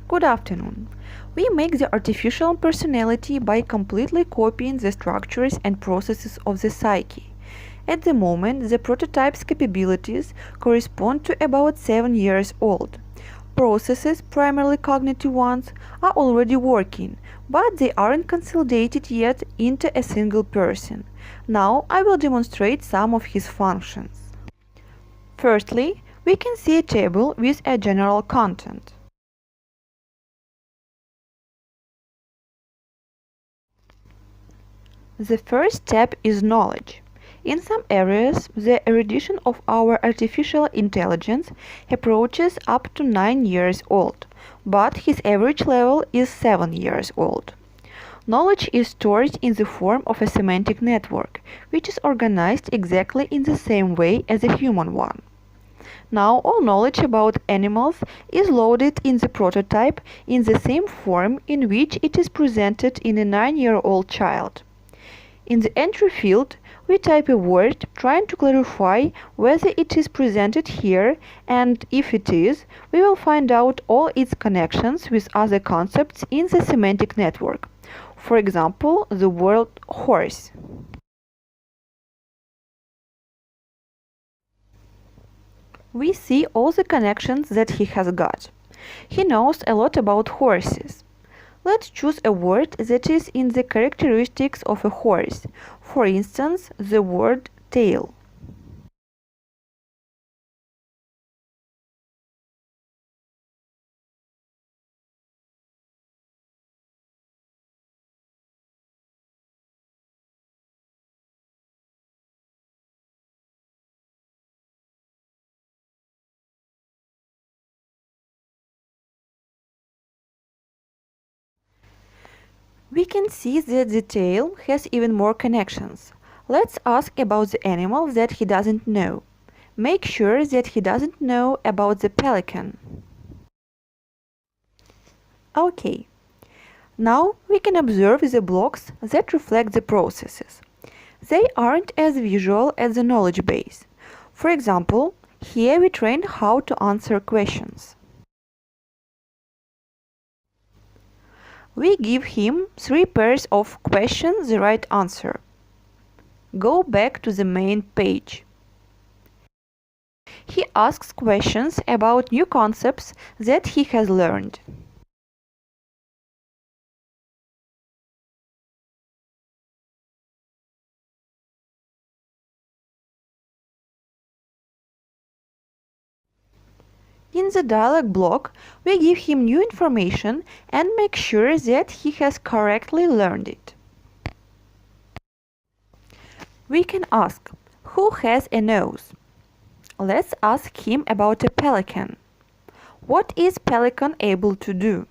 Good afternoon. We make the artificial personality by completely copying the structures and processes of the psyche. At the moment, the prototype's capabilities correspond to about 7 years old. Processes, primarily cognitive ones, are already working, but they aren't consolidated yet into a single person. Now I will demonstrate some of his functions. Firstly, we can see a table with a general content. The first step is knowledge. In some areas, the erudition of our artificial intelligence approaches up to 9 years old, but his average level is 7 years old. Knowledge is stored in the form of a semantic network, which is organized exactly in the same way as a human one. Now all knowledge about animals is loaded in the prototype in the same form in which it is presented in a 9-year-old child. In the entry field, we type a word trying to clarify whether it is presented here, and if it is, we will find out all its connections with other concepts in the semantic network. For example, the word horse. We see all the connections that he has got. He knows a lot about horses. Let's choose a word that is in the characteristics of a horse, for instance, the word tail. We can see that the tail has even more connections. Let's ask about the animal that he doesn't know. Make sure that he doesn't know about the pelican. Okay. Now we can observe the blocks that reflect the processes. They aren't as visual as the knowledge base. For example, here we train how to answer questions. We give him 3 pairs of questions the right answer. Go back to the main page. He asks questions about new concepts that he has learned. In the dialog block, we give him new information and make sure that he has correctly learned it. We can ask, who has a nose? Let's ask him about a pelican. What is pelican able to do?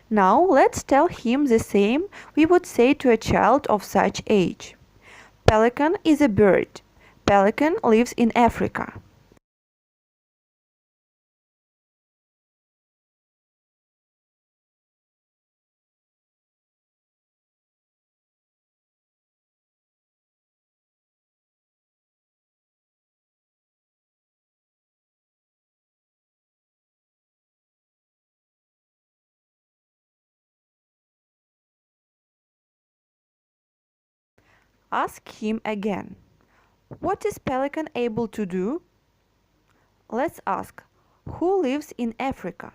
Now let's tell him the same we would say to a child of such age. Pelican is a bird. Pelican lives in Africa. Ask him again. What is pelican able to do? Let's ask, who lives in Africa?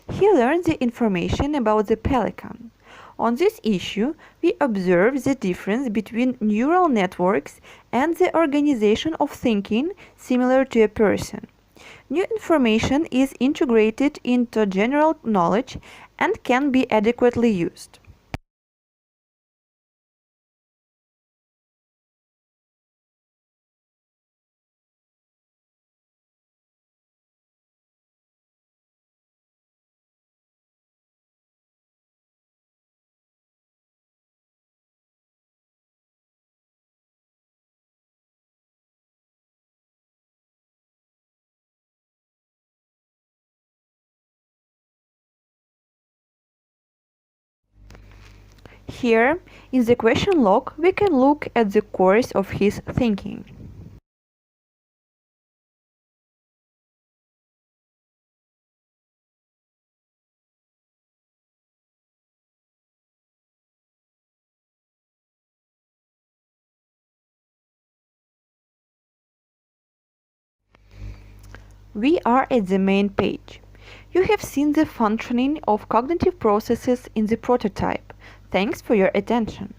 He learned the information about the pelican. On this issue, we observe the difference between neural networks and the organization of thinking similar to a person. New information is integrated into general knowledge and can be adequately used. Here, in the question log, we can look at the course of his thinking. We are at the main page. You have seen the functioning of cognitive processes in the prototype. Thanks for your attention.